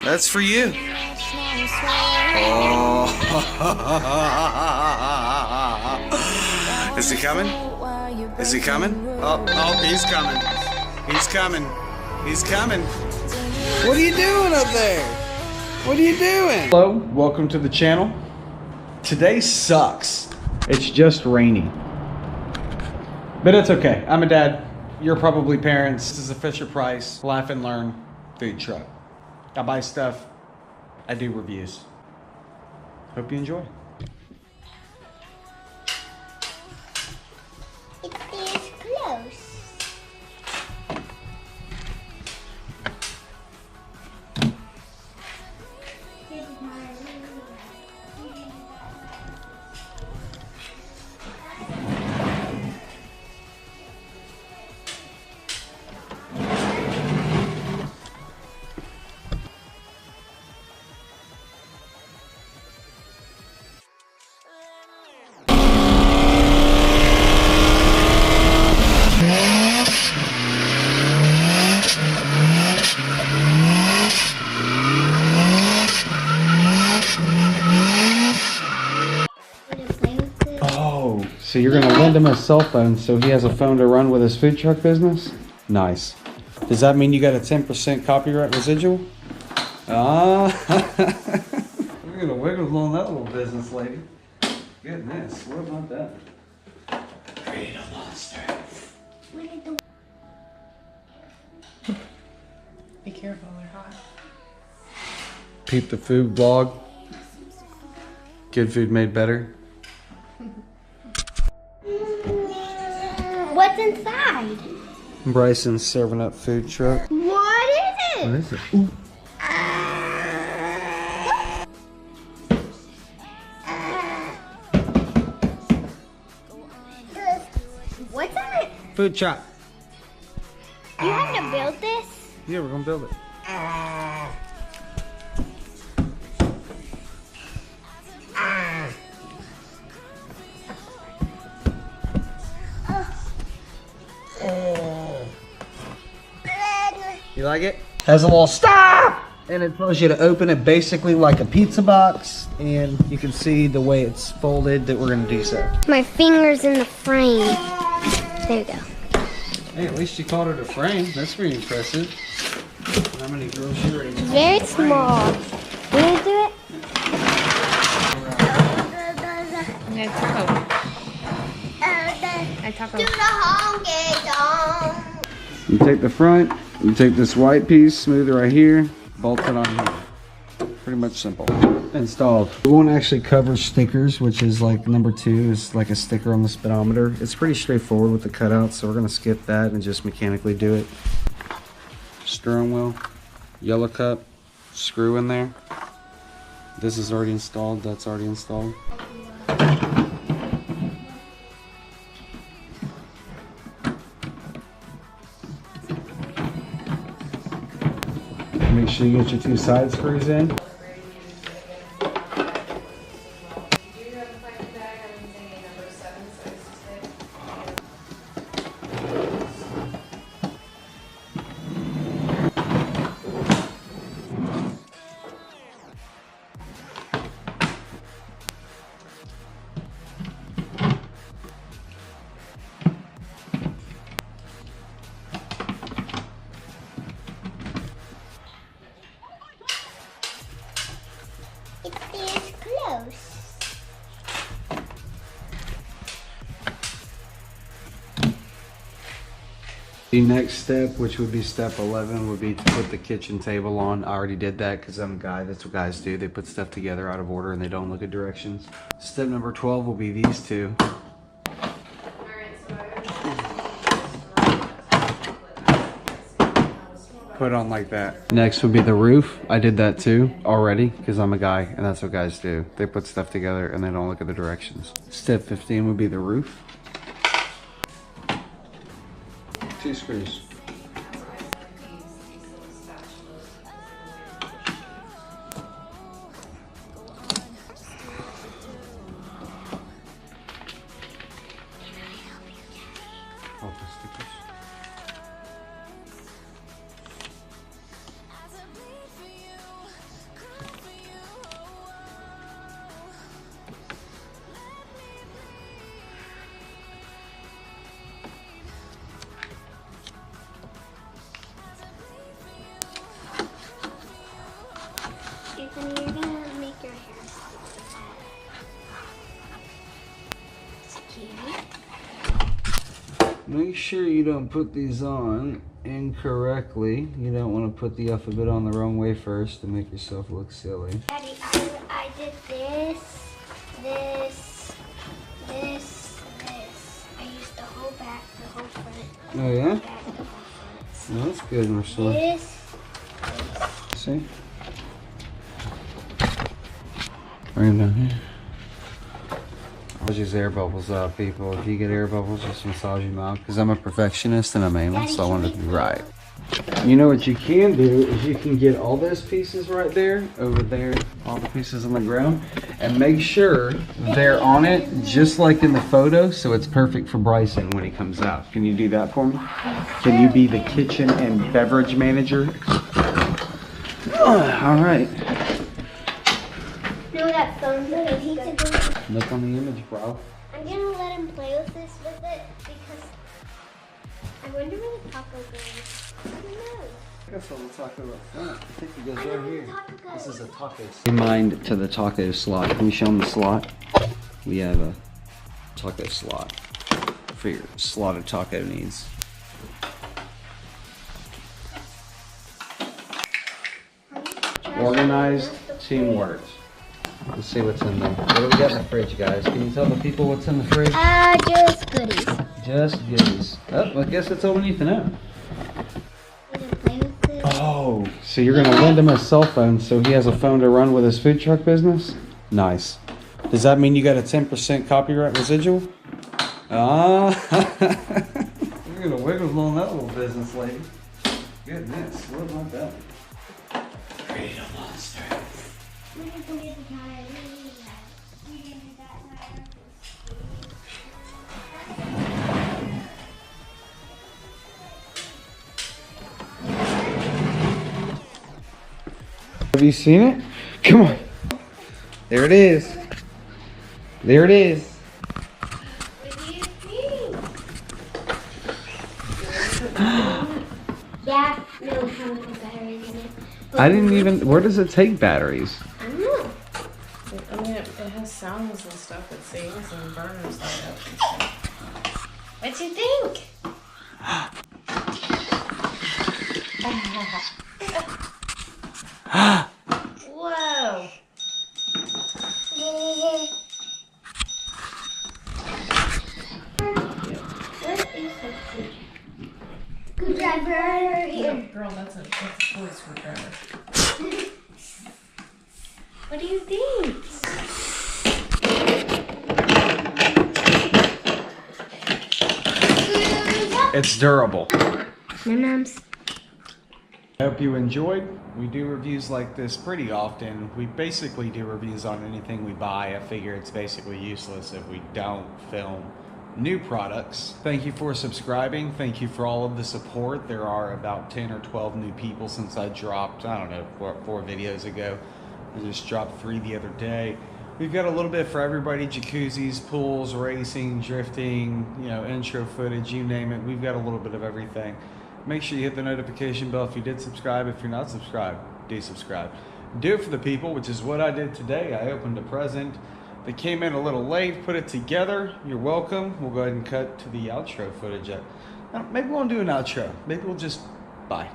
That's for you. Oh. Is he coming? Is he coming? Oh, he's coming. He's coming. He's coming. What are you doing up there? What are you doing? Hello, welcome to the channel. Today sucks. It's just rainy. But it's okay. I'm a dad. You're probably parents. This is a Fisher-Price Laugh and Learn food truck. I buy stuff. I do reviews. Hope you enjoy. It is close. Oh, so you're gonna lend him a cell phone so he has a phone to run with his food truck business? Nice. Does that mean you got a 10% copyright residual? Ah, we're gonna wiggle on that little business, lady. Goodness, what about that? Create a monster. Be careful, they're hot. Peep the food vlog. Good food made better. What's inside? Bryson's serving up food truck. What is it? What is it? Ooh. What's in it? Food truck. You had to build this? Yeah, we're gonna build it. You like it? Has a little stop! And it tells you to open it basically like a pizza box. And you can see the way it's folded that we're gonna do so. My finger's in the frame. There you go. Hey, at least you called it a frame. That's pretty impressive. How many girls you ready? Very small. You gonna do it? Yeah, taco. I taco. You take the front, you take this white piece, smooth it right here, bolt it on here. Pretty much simple. Installed. We won't actually cover stickers, which is like number 2 is like a sticker on the speedometer. It's pretty straightforward with the cutouts, so we're gonna skip that and just mechanically do it. Steering wheel, yellow cup, screw in there. This is already installed, that's already installed. Make sure you get your 2 side screws in. It is close. The next step, which would be step 11, would be to put the kitchen table on. I already did that because I'm a guy. That's what guys do. They put stuff together out of order and they don't look at directions. Step number 12 will be these two. Put on like that. Next would be the roof. I did that too already because I'm a guy and that's what guys do. They put stuff together and they don't look at the directions. Step 15 would be the roof. 2 screws. Honey, you're gonna make your hair scary. Make sure you don't put these on incorrectly. You don't want to put the alphabet on the wrong way first to make yourself look silly. Daddy, I did this. I used the whole back, the whole front. Oh yeah? Back, the whole front. No, that's good, Marcella. This. See? Right down here. I'll use air bubbles up, people. If you get air bubbles, just massage them out. Because I'm a perfectionist and I'm anal, so I want it to be right. You know what you can do is you can get all those pieces right there, over there, all the pieces on the ground, and make sure they're on it just like in the photo, so it's perfect for Bryson when he comes out. Can you do that for me? Can you be the kitchen and beverage manager? All right. No, that phone's gonna be good. Look on the image, bro. I'm gonna let him play with this with it because I wonder where the taco goes. Who knows? I guess I'll talk about front. I think it goes I know right where here. the taco goes. This is a taco. Mind to the taco slot. Can you show them the slot? We have a taco slot for your slotted taco needs. Organized teamwork. Let's see what's in there. What do we got in the fridge, guys? Can you tell the people what's in the fridge? Just goodies. Just goodies. Oh, I guess that's all we need to know. We're gonna play with this. Oh, so you're gonna lend him a cell phone so he has a phone to run with his food truck business? Nice. Does that mean you got a 10% copyright residual? Ah, you're gonna wiggle on that little business, lady. Goodness, what about that? Create a monster. We're gonna go get the tire. We didn't do that tire. Have you seen it? Come on. There it is. There it is. What do you think? Yeah, no chemical batteries in it. I didn't even. Where does it take batteries? I don't know. I mean, it has sounds and stuff it sings and burns light up and stuff. What do you think? Whoa. What is that? Screwdriver here. Girl, that's a toy screwdriver. What do you think? It's durable. Nums. I hope you enjoyed. We do reviews like this pretty often. We basically do reviews on anything we buy. I figure it's basically useless if we don't film new products. Thank you for subscribing. Thank you for all of the support. There are about 10 or 12 new people since I dropped, I don't know, four videos ago. I just dropped 3 the other day. We've got a little bit for everybody: jacuzzis, pools, racing, drifting, you know, intro footage, you name it. We've got a little bit of everything. Make sure you hit the notification bell if you did subscribe. If you're not subscribed, do subscribe. Do it for the people, which is what I did today. I opened a present. They came in a little late, put it together. You're welcome. We'll go ahead and cut to the outro footage. Maybe we won't do an outro. Maybe we'll just bye.